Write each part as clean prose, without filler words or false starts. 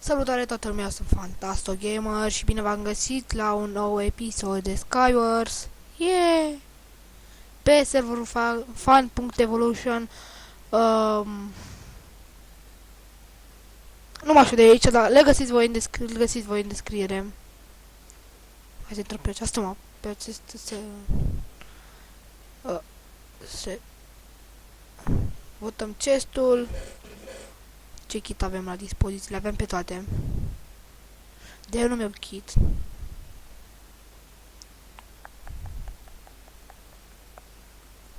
Salutare toată lumea, sunt Fantasto Gamer și bine v-am găsit la un nou episod de Skywars. Yeah! Pe serverul fan.evolution. Nu mă știu de aici, dar le găsiți voi în descriere. Hai să intrăm pe această mapă, pe acest se votăm chestul. Ce kit avem la dispoziție? Le avem pe toate. De eu nu mi-am kit.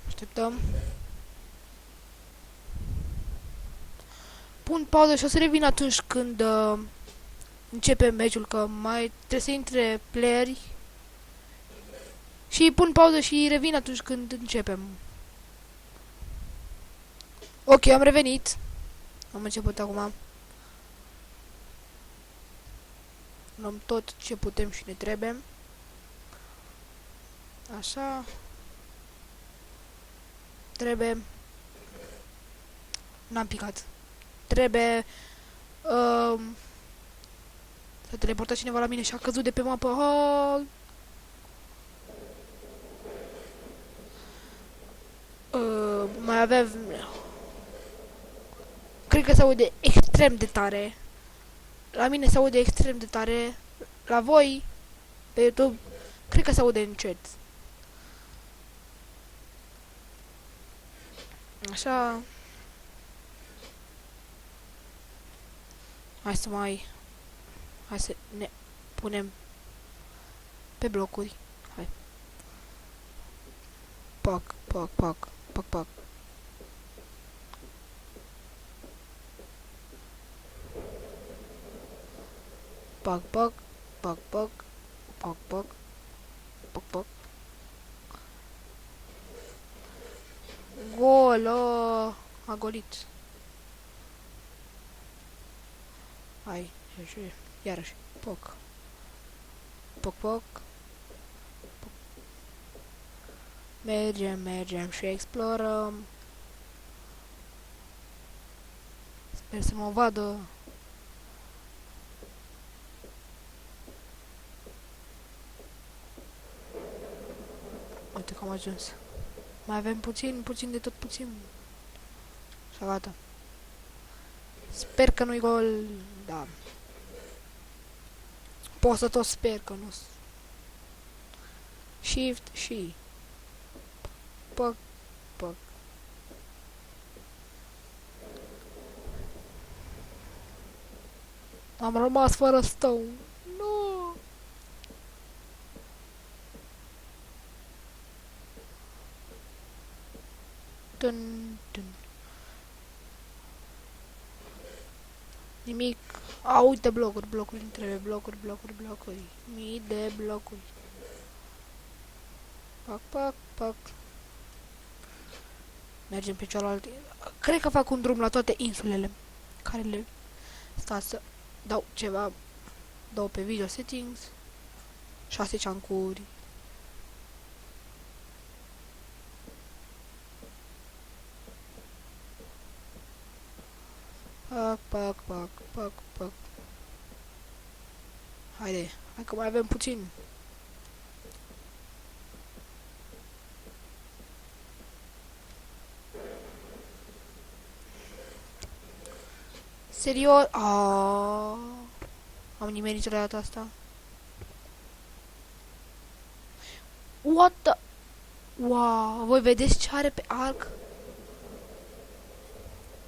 Așteptăm. Pun pauză și o să revin atunci când începe meciul, că mai trebuie să intre playeri. Și pun pauză și revin atunci când începem. Ok, am revenit. Am început acum. Luăm tot ce putem și ne trebuie. Așa. Trebuie. N-am picat. Trebuie să teleporta cineva la mine și a căzut de pe mapă. Mai avem. Cred că se aude extrem de tare. La mine se aude extrem de tare. La voi, pe YouTube, cred că se aude încet. Așa. Hai să ne punem pe blocuri. Hai. Pac, pac, pac, pac, pac. Pac, pac, pac, pac, pac, pac, pac, pac. Gol, a golit. Hai, iarăși. Poc. Poc, poc. Mergem și explorăm. Sper să mă vadă. Uite că am ajuns. Mai avem puțin de tot puțin. Și gata. Sper că nu-i gol, da. Pot să tot sper că nu. Shift și pac, pac. Am rămas fără stone. Nu. Dun, dun. Nimic. A, uite blocuri, îmi trebuie blocuri. Mii de blocuri. Pac, pac, pac. Mergem pe cealaltă. Cred că fac un drum la toate insulele care le... Stați să dau ceva. Dau pe video settings. 6 ciancuri. Pac, pac, pac, pac, pac. Haide, hai că mai avem puțin. Serios? Am nimerit o dată asta. What the... Wow, voi vedeți ce are pe arc?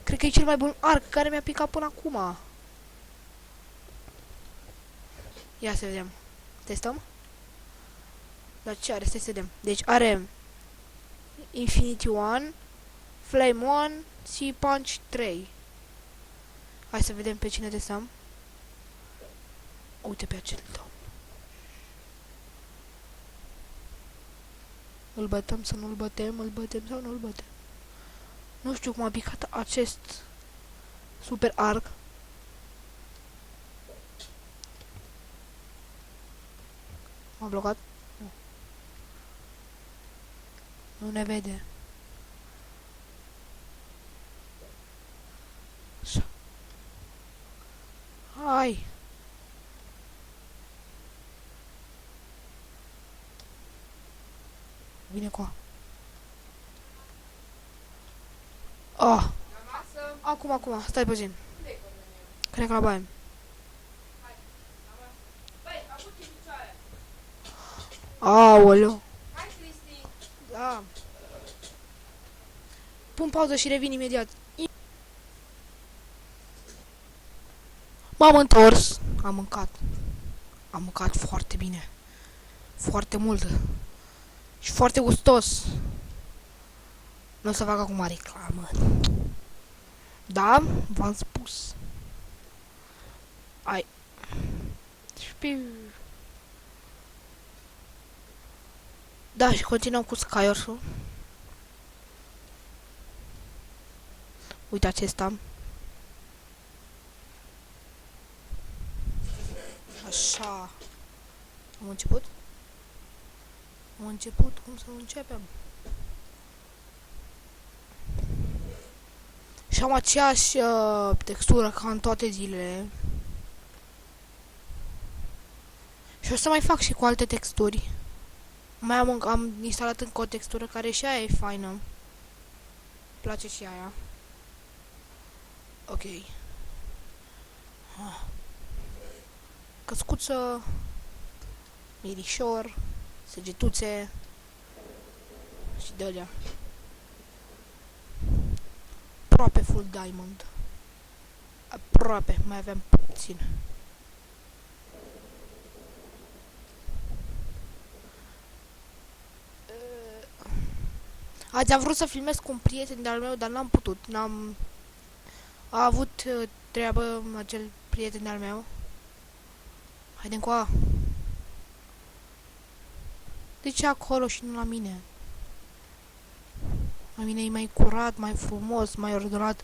Cred că e cel mai bun arc care mi-a picat până acum. Ia să vedem. Testăm? Dar ce are? Stai să vedem. Deci are Infinity 1, Flame 1 și Punch 3. Hai să vedem pe cine testăm. Uite pe acel domn. Îl bătăm să nu-l bătem, îl bătem sau nu-l bătem. Nu știu cum a picat acest super arc. M-a blocat? Nu. Nu ne vede. Așa. Hai. Vine cu. Oh. Acum, stai puțin. Cred că la baie. Aoleu. Da. Pun pauză și revin imediat. M-am întors. Am mâncat. Am mâncat foarte bine. Foarte mult. Și foarte gustos. Nu o să fac acum reclamă. Da, v-am spus. Ai. Șpiu. Da, și continuăm cu Skywars-ul. Uite acesta. Așa. Am început? Am început? Cum să începem? Și am aceeași textură ca în toate zilele. Și o să mai fac și cu alte texturi. Mai am instalat încă o textură care și aia e faină. Îmi place și aia. Ok. Căscuță. Mirișor. Săgetuțe. Și de-alea. Aproape full diamond. Aproape, mai aveam puțin. Azi am vrut să filmez cu un prieten de-al meu, dar n-am putut. A avut treabă acel prieten de-al meu. Haide încoa. De ce acolo și nu la mine? La mine e mai curat, mai frumos, mai ordonat.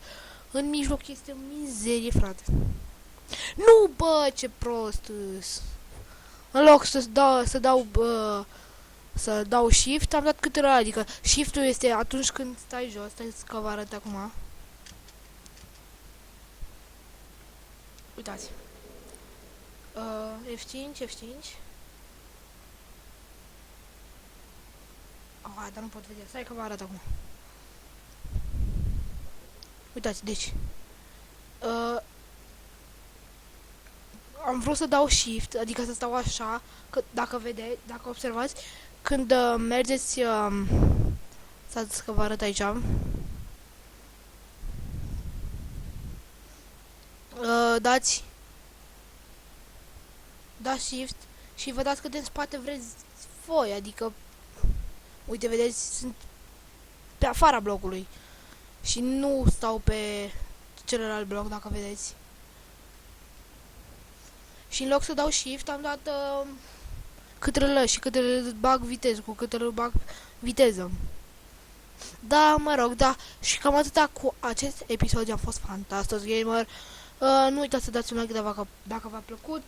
În mijloc este o mizerie, frate. Nu, bă, ce prost îs. În loc să dau shift, am dat câte ăla, adică shift-ul este atunci când stai jos, stai că vă arăt acum. Uitați. F5, F5. Dar nu pot vedea, stai că vă arăt acum. Uitați, deci. Am vrut să dau shift, adică să stau așa, că dacă vedeți, dacă observați, când mergeți, stați că vă arăt aici, dați shift și vă dați cât de în spate vreți voi, adică, uite, vedeți, sunt pe afara blocului și nu stau pe celălalt bloc, dacă vedeți. Și în loc să dau shift, am dat cât rălă și cât îl bag viteză, cu cât îl bag viteză. Da, mă rog, da. Și cam atâta cu acest episod. Am fost Fantastos Gamer. Nu uitați să dați un like dacă v-a plăcut.